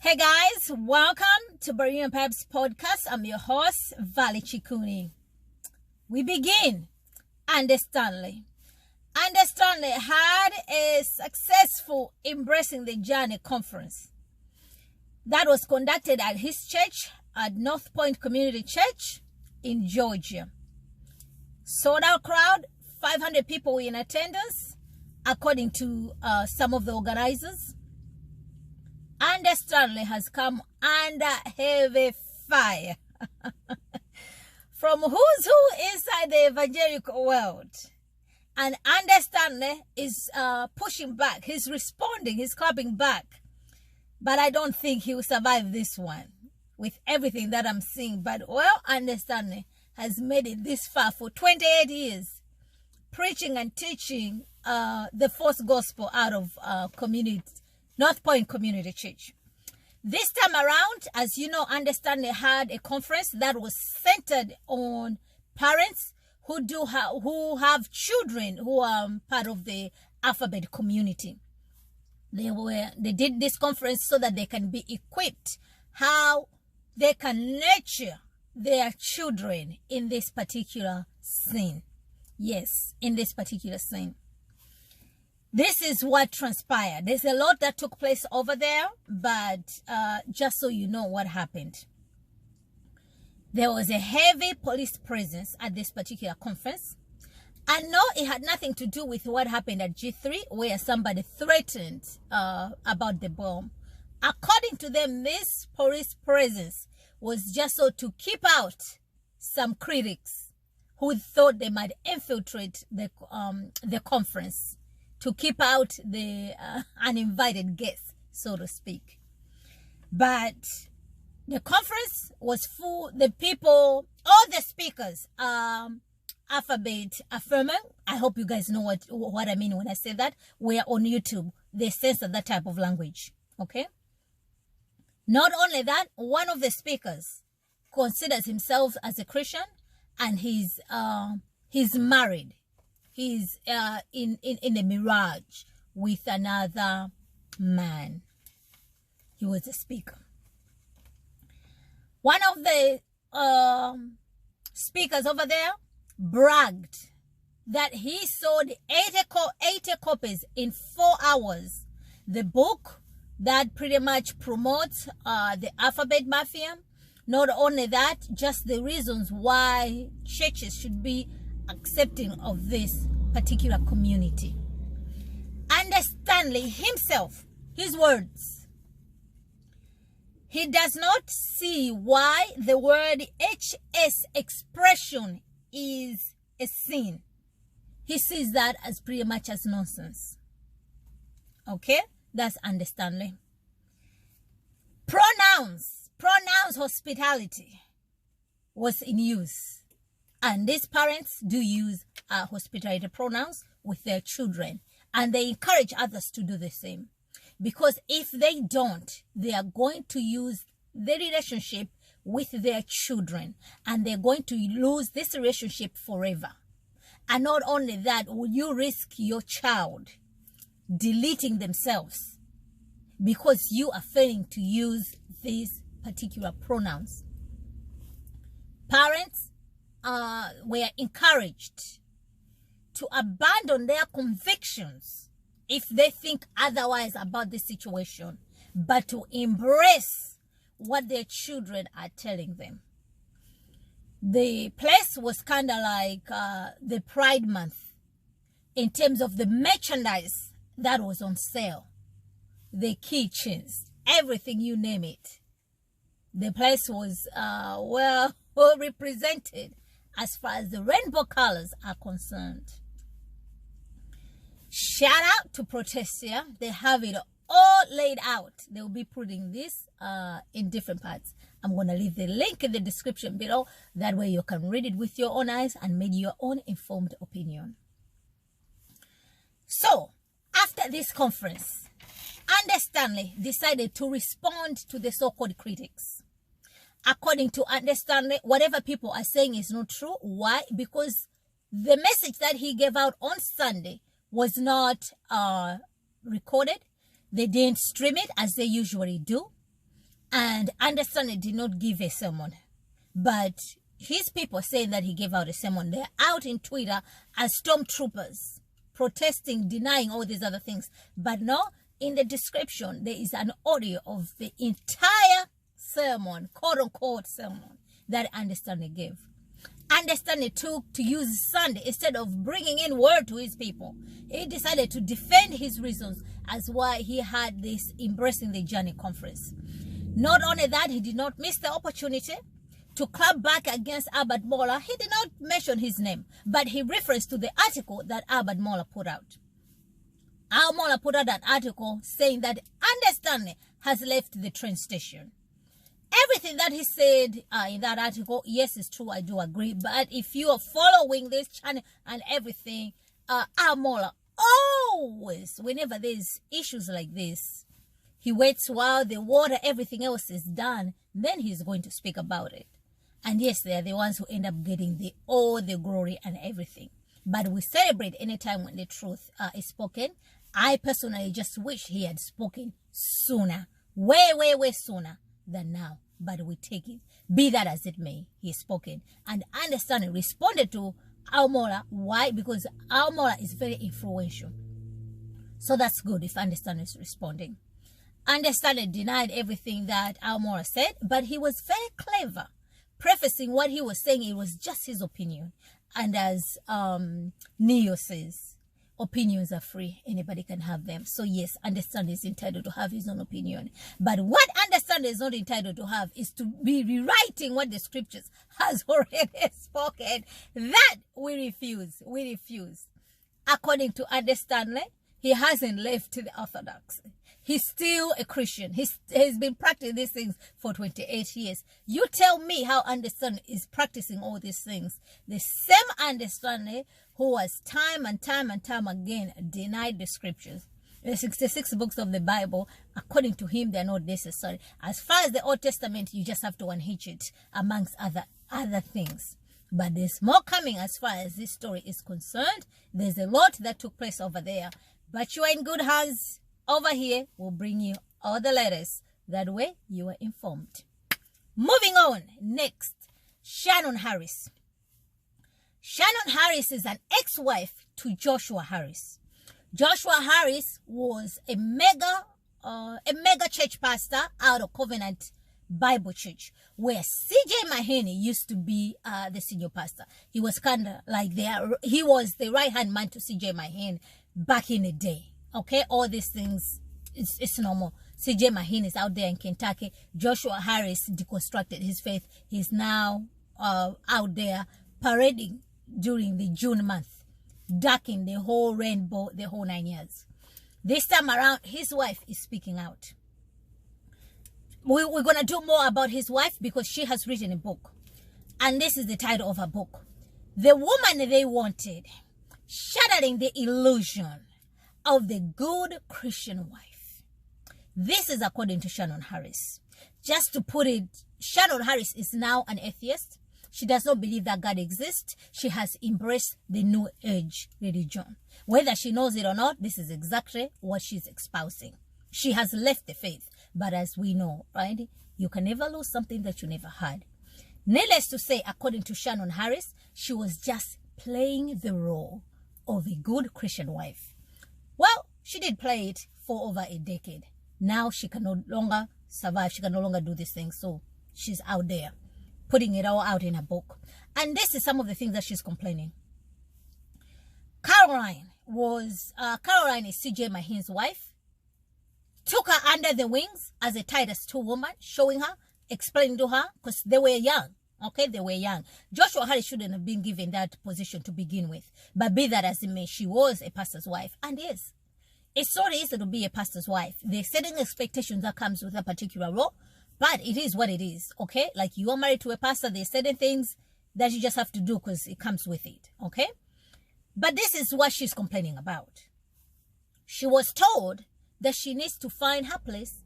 Hey guys, welcome to Barry and Pep's podcast. I'm your host, Vali Chikuni. We begin. Andy Stanley. Andy Stanley had a successful Embracing the Journey conference that was conducted at his church at North Point Community Church in Georgia. Sold out crowd, 500 people were in attendance, according to some of the organizers. Andy Stanley has come under heavy fire from who's who inside the evangelical world. And Andy Stanley is pushing back. He's responding. He's clapping back. But I don't think he will survive this one with everything that I'm seeing. But, well, Andy Stanley has made it this far for 28 years, preaching and teaching the false gospel out of North Point Community Church. This time around, as you know, Andy Stanley had a conference that was centered on parents who have children who are part of the alphabet community. They did this conference so that they can be equipped how they can nurture their children in this particular scene. Yes, in this particular scene. This is what transpired. There's a lot that took place over there, but just so you know what happened. There was a heavy police presence at this particular conference. And no, it had nothing to do with what happened at G3, where somebody threatened about the bomb. According to them, this police presence was just so to keep out some critics who thought they might infiltrate the conference, to keep out the uninvited guests, so to speak. But the conference was full. The people, all the speakers, alphabet affirming. I hope you guys know what I mean when I say that. We're on YouTube. They censor that type of language. Okay. Not only that, one of the speakers considers himself as a Christian, and he's married. He's in a mirage with another man. He was a speaker. One of the speakers over there bragged that he sold 80 copies in 4 hours. The book that pretty much promotes the alphabet mafia. Not only that, just the reasons why churches should be accepting of this particular community. Andy Stanley himself, his words, he does not see why the word HS expression is a sin. He sees that as pretty much as nonsense. Okay, that's Andy Stanley. Pronouns hospitality was in use. And these parents do use hospitality pronouns with their children. And they encourage others to do the same. Because if they don't, they are going to use the relationship with their children. And they're going to lose this relationship forever. And not only that, will you risk your child deleting themselves because you are failing to use these particular pronouns? Parents were encouraged to abandon their convictions if they think otherwise about the situation, but to embrace what their children are telling them. The place was kind of like the Pride Month in terms of the merchandise that was on sale, the keychains, everything, you name it. The place was well represented as far as the rainbow colors are concerned. Shout out to Protestia. They have it all laid out. They will be putting this in different parts. I'm going to leave the link in the description below. That way you can read it with your own eyes and make your own informed opinion. So, after this conference, Andy Stanley decided to respond to the so-called critics. According to Andy Stanley, whatever people are saying is not true. Why? Because the message that he gave out on Sunday was not recorded. They didn't stream it as they usually do. And Andy Stanley did not give a sermon, but his people saying that he gave out a sermon. They're out in Twitter as stormtroopers, protesting, denying all these other things. But no, in the description, there is an audio of the entire sermon, quote-unquote sermon, that Andy Stanley gave. Andy Stanley took to use Sunday instead of bringing in word to his people. He decided to defend his reasons as why he had this Embracing the Journey conference. Not only that, he did not miss the opportunity to clap back against Albert Mohler. He did not mention his name, but he referenced to the article that Albert Mohler put out. Albert Mohler put out an article saying that Andy Stanley has left the train station. Everything that he said in that article, yes, it's true, I do agree. But if you are following this channel and everything, Albert Mohler always, whenever there's issues like this, he waits while the water, everything else is done, then he's going to speak about it. And yes, they are the ones who end up getting all the glory and everything. But we celebrate anytime when the truth is spoken. I personally just wish he had spoken sooner, way sooner than now. But we take it, be that as it may, he has spoken. And Andy Stanley responded to Albert Mohler. Why? Because Albert Mohler is very influential. So that's good if Andy Stanley is responding. Andy Stanley denied everything that Albert Mohler said, but he was very clever, prefacing what he was saying. It was just his opinion. And as Neo says, opinions are free. Anybody can have them. So yes, Andy Stanley is entitled to have his own opinion. But what Andy Stanley is not entitled to have is to be rewriting what the scriptures has already spoken. That we refuse. We refuse. According to Andy Stanley, he hasn't left the orthodoxy. He's still a Christian. He's been practicing these things for 28 years. You tell me how Andy Stanley is practicing all these things. The same Andy Stanley who was time and time again denied the scriptures. The 66 books of the Bible, according to him, they're not necessary. As far as the Old Testament, you just have to unhitch it amongst other things. But there's more coming as far as this story is concerned. There's a lot that took place over there. But you are in good hands. Over here, we'll bring you all the letters. That way, you are informed. Moving on. Next, Shannon Harris. Shannon Harris is an ex-wife to Joshua Harris. Joshua Harris was a mega church pastor out of Covenant Bible Church, where C.J. Mahaney used to be the senior pastor. He was kind of like he was the right-hand man to C.J. Mahaney back in the day. Okay, all these things, it's normal. C.J. Mahaney is out there in Kentucky. Joshua Harris deconstructed his faith. He's now out there parading during the June month, ducking the whole rainbow, the whole 9 years. This time around, his wife is speaking out. We're going to do more about his wife because she has written a book. And this is the title of her book. The Woman They Wanted, Shattering the Illusion of the Good Christian Wife. This is according to Shannon Harris. Just to put it, Shannon Harris is now an atheist. She does not believe that God exists. She has embraced the New Age religion. Whether she knows it or not, this is exactly what she's espousing. She has left the faith. But as we know, right, you can never lose something that you never had. Needless to say, according to Shannon Harris, she was just playing the role of a good Christian wife. Well, she did play it for over a decade. Now she can no longer survive. She can no longer do these things. So she's out there, putting it all out in her book. And this is some of the things that she's complaining. Caroline is C.J. Mahaney's wife. Took her under the wings as a Titus 2 woman, showing her, explaining to her, because they were young. Okay, they were young. Joshua Harris shouldn't have been given that position to begin with. But be that as it may, she was a pastor's wife. And yes, it's so easy to be a pastor's wife. There's certain expectations that comes with a particular role. But it is what it is, okay? Like you are married to a pastor, there's certain things that you just have to do because it comes with it, okay? But this is what she's complaining about. She was told that she needs to find her place.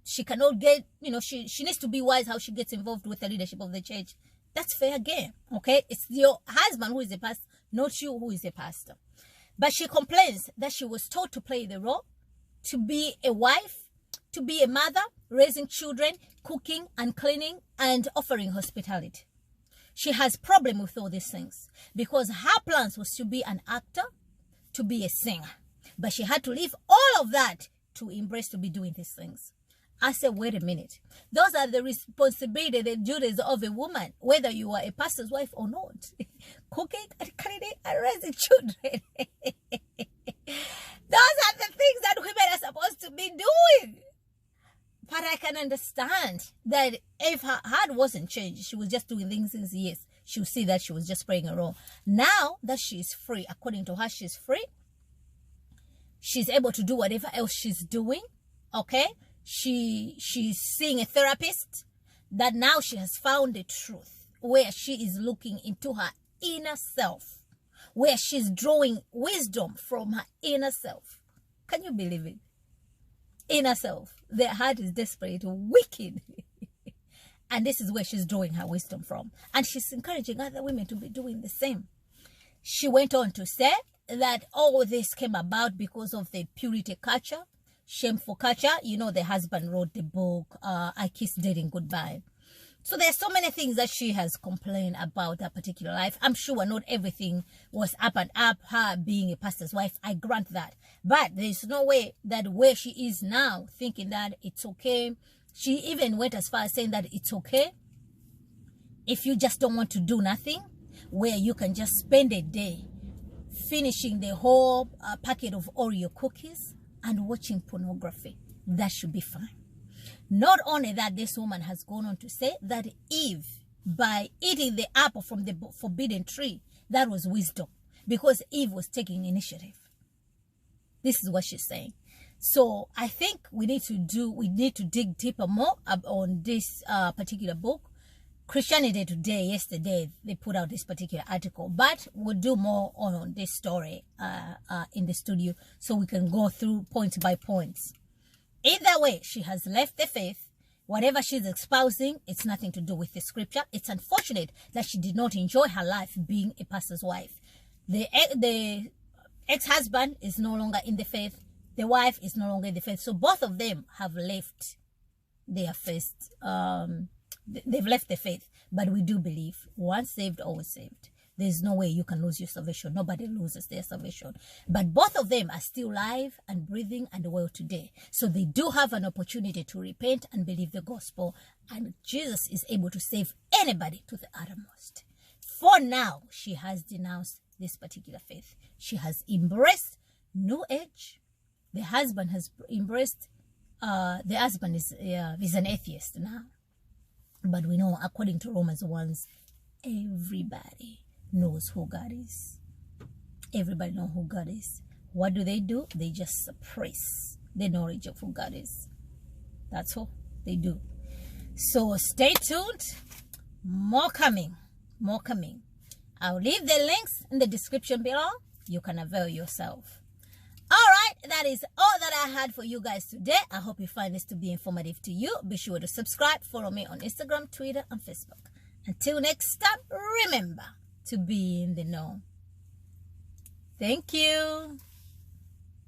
She cannot get, she needs to be wise how she gets involved with the leadership of the church. That's fair game, okay? It's your husband who is a pastor, not you who is a pastor. But she complains that she was told to play the role, to be a wife, to be a mother, raising children, cooking and cleaning, and offering hospitality. She has problem with all these things because her plans was to be an actor, to be a singer. But she had to leave all of that to embrace to be doing these things. I said, wait a minute. Those are the responsibility, the duties of a woman, whether you are a pastor's wife or not. Cooking and cleaning and raising children. Those are the things that women are supposed to be doing. But I can understand that if her heart wasn't changed, she was just doing things since years, she would see that she was just playing a role. Now that she's free, according to her, she's free. She's able to do whatever else she's doing. Okay? She's seeing a therapist. That now she has found the truth, where she is looking into her inner self, where she's drawing wisdom from her inner self. Can you believe it? Inner self. Their heart is desperate, wicked. And this is where she's drawing her wisdom from. And she's encouraging other women to be doing the same. She went on to say that all this came about because of the purity culture, shameful culture. You know, the husband wrote the book, I Kissed Dating Goodbye. So there's so many things that she has complained about that particular life. I'm sure not everything was up and up, her being a pastor's wife. I grant that. But there's no way that where she is now, thinking that it's okay. She even went as far as saying that it's okay if you just don't want to do nothing, where you can just spend a day finishing the whole packet of Oreo cookies and watching pornography. That should be fine. Not only that, this woman has gone on to say that Eve, by eating the apple from the forbidden tree, that was wisdom, because Eve was taking initiative. This is what she's saying. So I think we need to dig deeper more on this particular book. Christianity Today, yesterday, they put out this particular article, but we'll do more on this story in the studio, so we can go through point by points. Either way, she has left the faith. Whatever she's espousing, it's nothing to do with the scripture. It's unfortunate that she did not enjoy her life being a pastor's wife. The ex-husband is no longer in the faith. The wife is no longer in the faith. So both of them have left their faith. They've left the faith. But we do believe once saved, always saved. There's no way you can lose your salvation. Nobody loses their salvation. But both of them are still alive and breathing and well today. So they do have an opportunity to repent and believe the gospel. And Jesus is able to save anybody to the uttermost. For now, she has denounced this particular faith. She has embraced New Age. The husband has embraced, the husband is an atheist now. But we know, according to Romans 1, everybody knows who God is. Everybody knows who God is. What do? They just suppress the knowledge of who God is. That's all they do. So stay tuned. More coming. More coming. I'll leave the links in the description below. You can avail yourself. Alright, that is all that I had for you guys today. I hope you find this to be informative to you. Be sure to subscribe. Follow me on Instagram, Twitter, and Facebook. Until next time, remember to be in the know. Thank you.